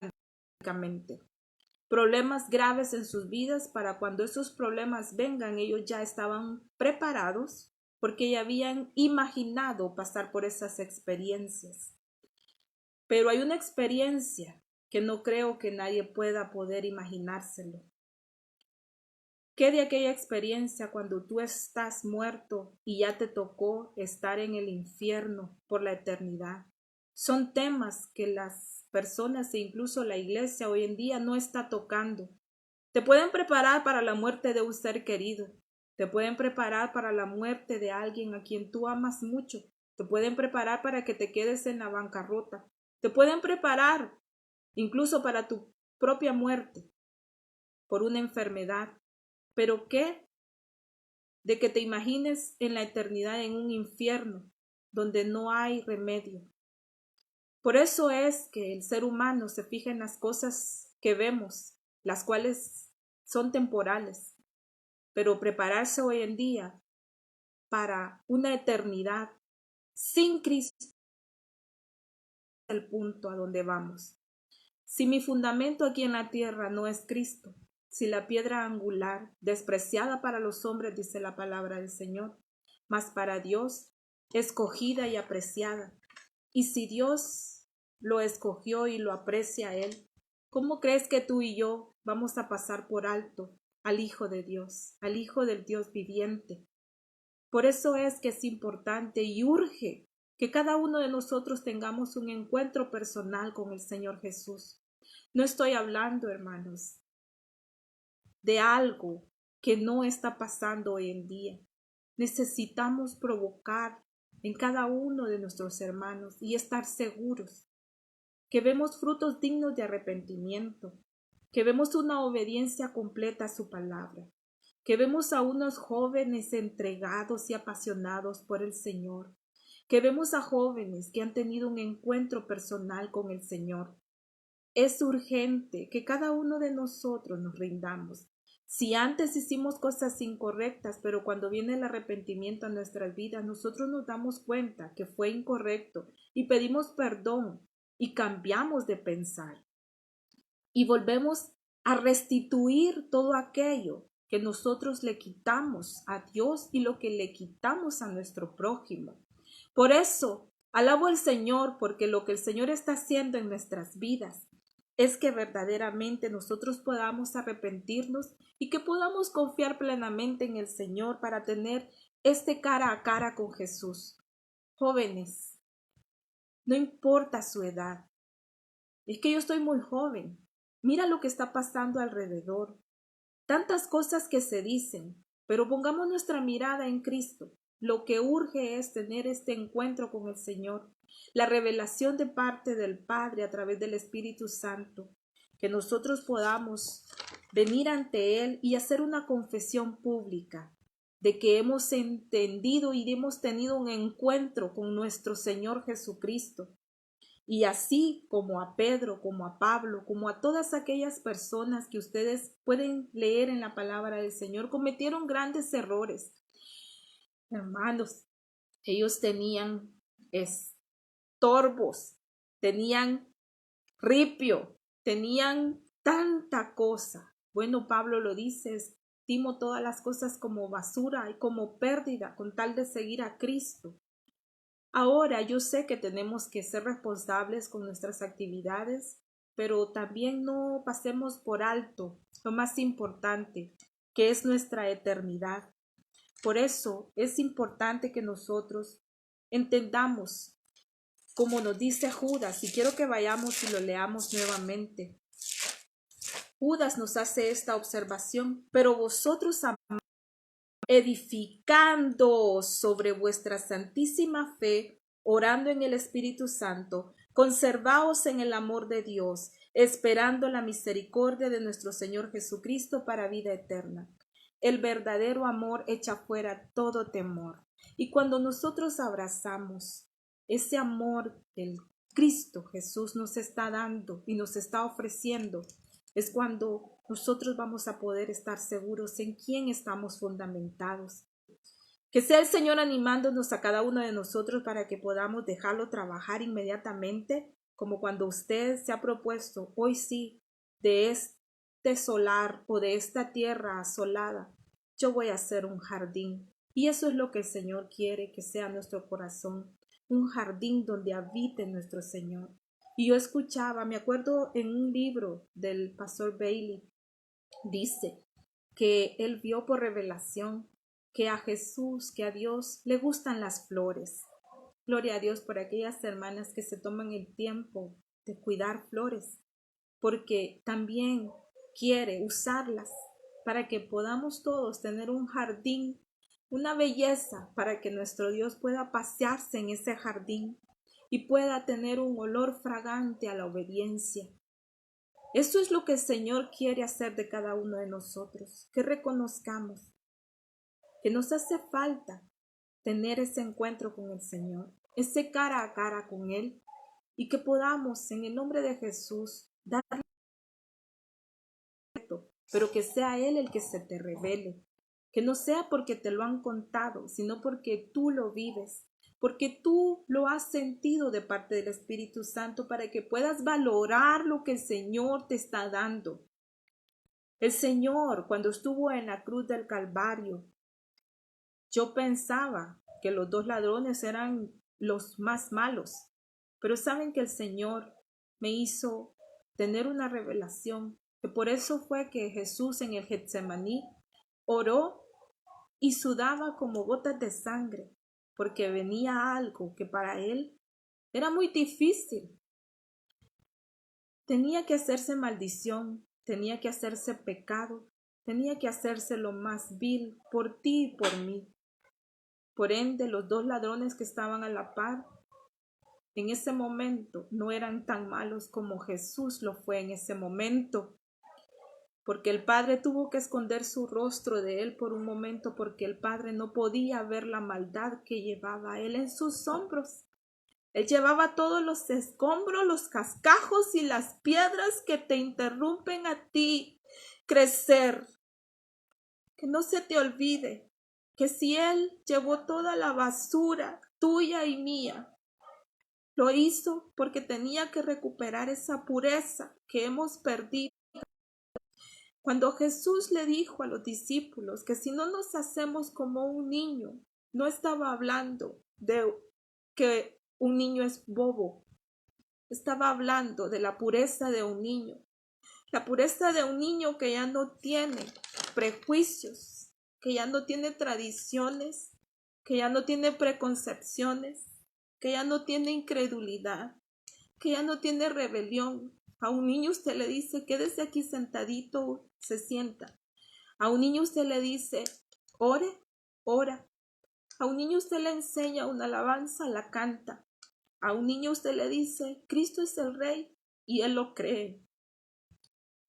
S1: problemas graves en sus vidas, para cuando esos problemas vengan, ellos ya estaban preparados porque ya habían imaginado pasar por esas experiencias. Pero hay una experiencia que no creo que nadie pueda poder imaginárselo. ¿Qué de aquella experiencia cuando tú estás muerto y ya te tocó estar en el infierno por la eternidad? Son temas que las personas e incluso la iglesia hoy en día no está tocando. Te pueden preparar para la muerte de un ser querido. Te pueden preparar para la muerte de alguien a quien tú amas mucho. Te pueden preparar para que te quedes en la bancarrota. Te pueden preparar incluso para tu propia muerte por una enfermedad. ¿Pero qué? De que te imagines en la eternidad en un infierno donde no hay remedio. Por eso es que el ser humano se fija en las cosas que vemos, las cuales son temporales, pero prepararse hoy en día para una eternidad sin Cristo es el punto a donde vamos. Si mi fundamento aquí en la tierra no es Cristo, si la piedra angular, despreciada para los hombres, dice la palabra del Señor, mas para Dios, escogida y apreciada. Y si Dios lo escogió y lo aprecia a Él, ¿cómo crees que tú y yo vamos a pasar por alto al Hijo de Dios, al Hijo del Dios viviente? Por eso es que es importante y urge que cada uno de nosotros tengamos un encuentro personal con el Señor Jesús. No estoy hablando, hermanos, de algo que no está pasando hoy en día. Necesitamos provocar en cada uno de nuestros hermanos y estar seguros que vemos frutos dignos de arrepentimiento, que vemos una obediencia completa a su palabra, que vemos a unos jóvenes entregados y apasionados por el Señor, que vemos a jóvenes que han tenido un encuentro personal con el Señor. Es urgente que cada uno de nosotros nos rindamos. Si antes hicimos cosas incorrectas, pero cuando viene el arrepentimiento a nuestras vidas, nosotros nos damos cuenta que fue incorrecto y pedimos perdón y cambiamos de pensar y volvemos a restituir todo aquello que nosotros le quitamos a Dios y lo que le quitamos a nuestro prójimo. Por eso, alabo al Señor, porque lo que el Señor está haciendo en nuestras vidas es que verdaderamente nosotros podamos arrepentirnos y que podamos confiar plenamente en el Señor para tener este cara a cara con Jesús. Jóvenes, no importa su edad, es que yo estoy muy joven. Mira lo que está pasando alrededor. Tantas cosas que se dicen, pero pongamos nuestra mirada en Cristo. Lo que urge es tener este encuentro con el Señor, la revelación de parte del Padre a través del Espíritu Santo, que nosotros podamos venir ante Él y hacer una confesión pública de que hemos entendido y hemos tenido un encuentro con nuestro Señor Jesucristo. Y así como a Pedro, como a Pablo, como a todas aquellas personas que ustedes pueden leer en la palabra del Señor, cometieron grandes errores. Hermanos, ellos tenían estorbos, tenían ripio, tenían tanta cosa. Bueno, Pablo lo dice, estimo todas las cosas como basura y como pérdida con tal de seguir a Cristo. Ahora yo sé que tenemos que ser responsables con nuestras actividades, pero también no pasemos por alto lo más importante, que es nuestra eternidad. Por eso es importante que nosotros entendamos, como nos dice Judas, y quiero que vayamos y lo leamos nuevamente. Judas nos hace esta observación, pero vosotros edificando sobre vuestra santísima fe, orando en el Espíritu Santo, conservaos en el amor de Dios, esperando la misericordia de nuestro Señor Jesucristo para vida eterna. El verdadero amor echa fuera todo temor. Y cuando nosotros abrazamos ese amor que el Cristo Jesús nos está dando y nos está ofreciendo, es cuando nosotros vamos a poder estar seguros en quién estamos fundamentados. Que sea el Señor animándonos a cada uno de nosotros para que podamos dejarlo trabajar inmediatamente, como cuando usted se ha propuesto, hoy sí, de este solar o de esta tierra asolada, yo voy a hacer un jardín. Y eso es lo que el Señor quiere que sea nuestro corazón, un jardín donde habite nuestro Señor. Y yo escuchaba, me acuerdo en un libro del pastor Bailey, dice que él vio por revelación que a Jesús, que a Dios le gustan las flores. Gloria a Dios por aquellas hermanas que se toman el tiempo de cuidar flores, porque también quiere usarlas para que podamos todos tener un jardín, una belleza, para que nuestro Dios pueda pasearse en ese jardín y pueda tener un olor fragante a la obediencia. Esto es lo que el Señor quiere hacer de cada uno de nosotros, que reconozcamos que nos hace falta tener ese encuentro con el Señor, ese cara a cara con Él, y que podamos en el nombre de Jesús darle, pero que sea Él el que se te revele, que no sea porque te lo han contado, sino porque tú lo vives, porque tú lo has sentido de parte del Espíritu Santo para que puedas valorar lo que el Señor te está dando. El Señor, cuando estuvo en la cruz del Calvario, yo pensaba que los dos ladrones eran los más malos, pero saben que el Señor me hizo tener una revelación, que por eso fue que Jesús en el Getsemaní oró y sudaba como gotas de sangre, porque venía algo que para él era muy difícil. Tenía que hacerse maldición, tenía que hacerse pecado, tenía que hacerse lo más vil por ti y por mí. Por ende, los dos ladrones que estaban a la par en ese momento no eran tan malos como Jesús lo fue en ese momento, porque el Padre tuvo que esconder su rostro de él por un momento, porque el Padre no podía ver la maldad que llevaba él en sus hombros. Él llevaba todos los escombros, los cascajos y las piedras que te interrumpen a ti crecer. Que no se te olvide que si Él llevó toda la basura tuya y mía, lo hizo porque tenía que recuperar esa pureza que hemos perdido. Cuando Jesús le dijo a los discípulos que si no nos hacemos como un niño, no estaba hablando de que un niño es bobo, estaba hablando de la pureza de un niño. La pureza de un niño que ya no tiene prejuicios, que ya no tiene tradiciones, que ya no tiene preconcepciones, que ya no tiene incredulidad, que ya no tiene rebelión. A un niño usted le dice, quédese aquí sentadito, se sienta. A un niño usted le dice, ore, ora. A un niño usted le enseña una alabanza, la canta. A un niño usted le dice, Cristo es el Rey, y él lo cree.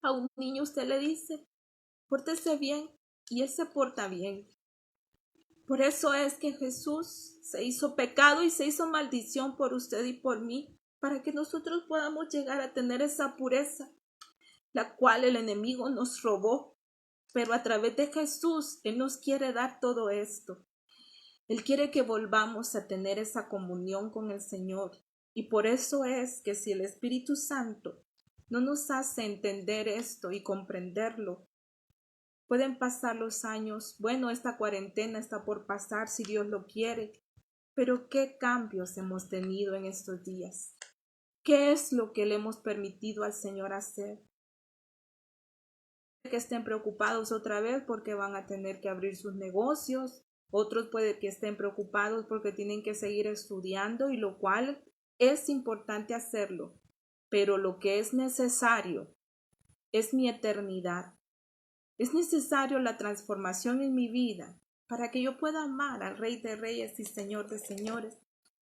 S1: A un niño usted le dice, pórtese bien, y él se porta bien. Por eso es que Jesús se hizo pecado y se hizo maldición por usted y por mí, para que nosotros podamos llegar a tener esa pureza, la cual el enemigo nos robó. Pero a través de Jesús, Él nos quiere dar todo esto. Él quiere que volvamos a tener esa comunión con el Señor. Y por eso es que si el Espíritu Santo no nos hace entender esto y comprenderlo, pueden pasar los años. Bueno, esta cuarentena está por pasar si Dios lo quiere. Pero ¿qué cambios hemos tenido en estos días? ¿Qué es lo que le hemos permitido al Señor hacer? Que estén preocupados otra vez porque van a tener que abrir sus negocios. Otros puede que estén preocupados porque tienen que seguir estudiando, y lo cual es importante hacerlo. Pero lo que es necesario es mi eternidad. Es necesario la transformación en mi vida para que yo pueda amar al Rey de Reyes y Señor de Señores.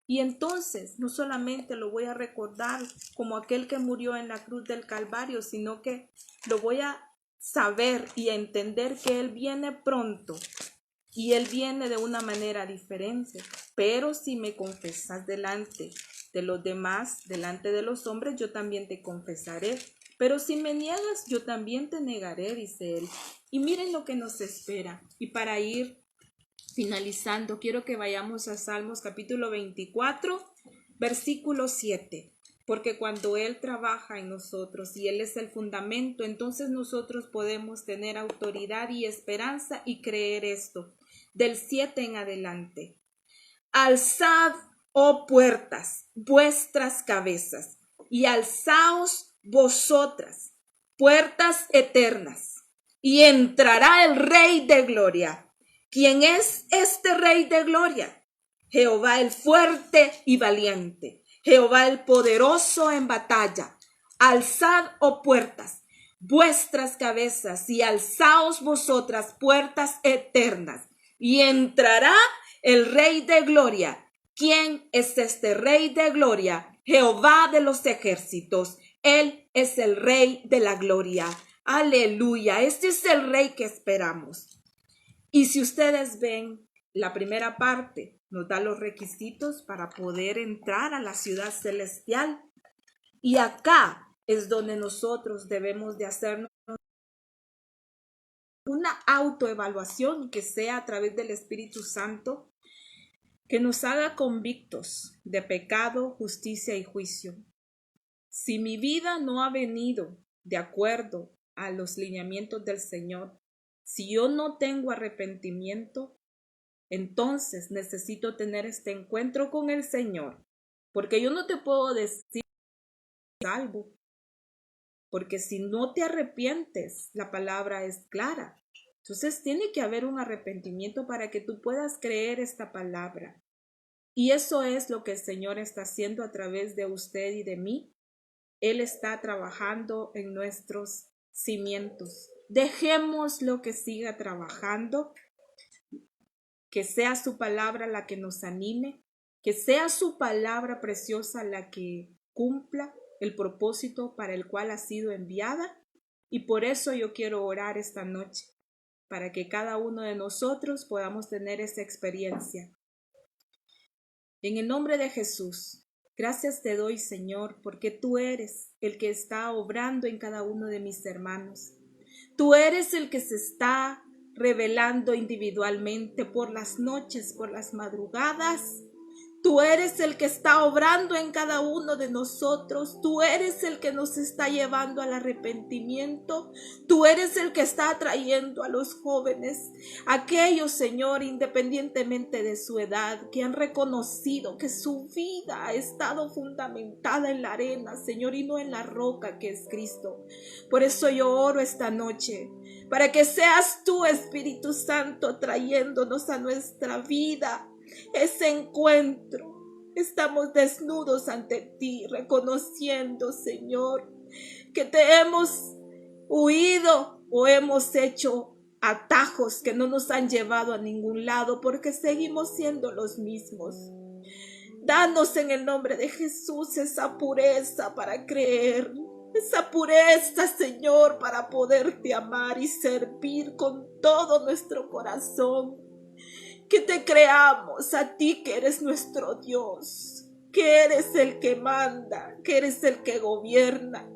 S1: Y entonces no solamente lo voy a recordar como aquel que murió en la cruz del Calvario, sino que lo voy a saber y a entender que Él viene pronto y Él viene de una manera diferente. Pero si me confesas delante de los demás, delante de los hombres, yo también te confesaré. Pero si me niegas, yo también te negaré, dice Él. Y miren lo que nos espera. Y para ir finalizando, quiero que vayamos a Salmos capítulo 24, versículo 7. Porque cuando Él trabaja en nosotros y Él es el fundamento, entonces nosotros podemos tener autoridad y esperanza y creer esto. Del 7 en adelante. Alzad, oh puertas, vuestras cabezas, y alzaos vosotras, puertas eternas, y entrará el Rey de Gloria. ¿Quién es este Rey de Gloria? Jehová el fuerte y valiente, Jehová el poderoso en batalla. Alzad, oh puertas, vuestras cabezas, y alzaos vosotras, puertas eternas, y entrará el Rey de Gloria. ¿Quién es este Rey de Gloria? Jehová de los ejércitos. Él es el Rey de la Gloria. Aleluya. Este es el Rey que esperamos. Y si ustedes ven, la primera parte nos da los requisitos para poder entrar a la ciudad celestial. Y acá es donde nosotros debemos de hacernos una autoevaluación que sea a través del Espíritu Santo, que nos haga convictos de pecado, justicia y juicio. Si mi vida no ha venido de acuerdo a los lineamientos del Señor. Si yo no tengo arrepentimiento, entonces necesito tener este encuentro con el Señor, porque yo no te puedo decir salvo, porque si no te arrepientes, la palabra es clara. Entonces tiene que haber un arrepentimiento para que tú puedas creer esta palabra. Y eso es lo que el Señor está haciendo a través de usted y de mí. Él está trabajando en nuestros cimientos. Dejemos lo que siga trabajando, que sea su palabra la que nos anime, que sea su palabra preciosa la que cumpla el propósito para el cual ha sido enviada. Y por eso yo quiero orar esta noche, para que cada uno de nosotros podamos tener esa experiencia. En el nombre de Jesús, gracias te doy, Señor, porque tú eres el que está obrando en cada uno de mis hermanos. Tú eres el que se está revelando individualmente por las noches, por las madrugadas. Tú eres el que está obrando en cada uno de nosotros. Tú eres el que nos está llevando al arrepentimiento. Tú eres el que está atrayendo a los jóvenes, aquellos, Señor, independientemente de su edad, que han reconocido que su vida ha estado fundamentada en la arena, Señor, y no en la roca que es Cristo. Por eso yo oro esta noche, para que seas tú, Espíritu Santo, trayéndonos a nuestra vida ese encuentro. Estamos desnudos ante ti, reconociendo, Señor, que te hemos huido o hemos hecho atajos que no nos han llevado a ningún lado, porque seguimos siendo los mismos. Danos en el nombre de Jesús esa pureza para creer, esa pureza, Señor, para poderte amar y servir con todo nuestro corazón. Que te creamos a ti, que eres nuestro Dios, que eres el que manda, que eres el que gobierna,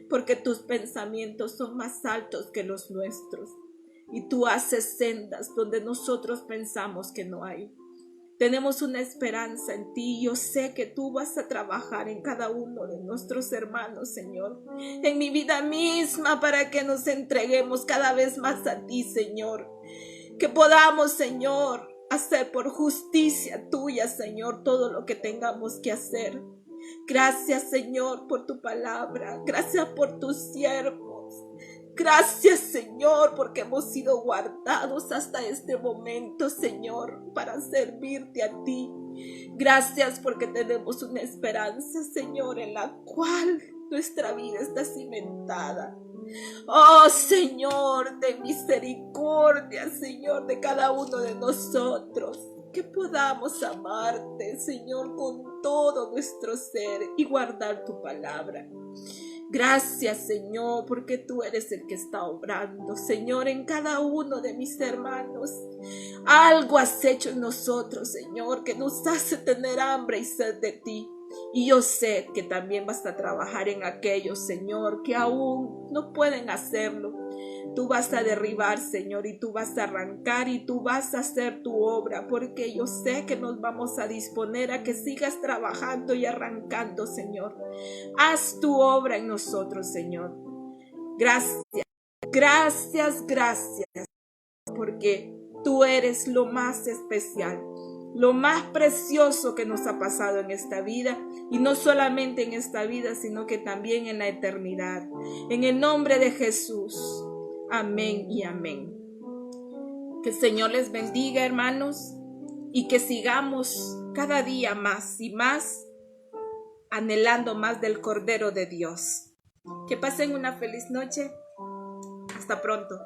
S1: porque tus pensamientos son más altos que los nuestros y tú haces sendas donde nosotros pensamos que no hay. Tenemos una esperanza en ti y yo sé que tú vas a trabajar en cada uno de nuestros hermanos, Señor, en mi vida misma, para que nos entreguemos cada vez más a ti, Señor. Que podamos, Señor, hacer por justicia tuya, Señor, todo lo que tengamos que hacer. Gracias, Señor, por tu palabra. Gracias por tus siervos. Gracias, Señor, porque hemos sido guardados hasta este momento, Señor, para servirte a ti. Gracias porque tenemos una esperanza, Señor, en la cual nuestra vida está cimentada. Oh, Señor, de misericordia, Señor, de cada uno de nosotros, que podamos amarte, Señor, con todo nuestro ser y guardar tu palabra. Gracias, Señor, porque tú eres el que está obrando, Señor, en cada uno de mis hermanos. Algo has hecho en nosotros, Señor, que nos hace tener hambre y sed de ti. Y yo sé que también vas a trabajar en aquellos, Señor, que aún no pueden hacerlo. Tú vas a derribar, Señor, y tú vas a arrancar y tú vas a hacer tu obra, porque yo sé que nos vamos a disponer a que sigas trabajando y arrancando, Señor. Haz tu obra en nosotros, Señor. Gracias, gracias, gracias, porque tú eres lo más especial, lo más precioso que nos ha pasado en esta vida, y no solamente en esta vida, sino que también en la eternidad. En el nombre de Jesús. Amén y amén. Que el Señor les bendiga, hermanos, y que sigamos cada día más y más anhelando más del Cordero de Dios. Que pasen una feliz noche. Hasta pronto.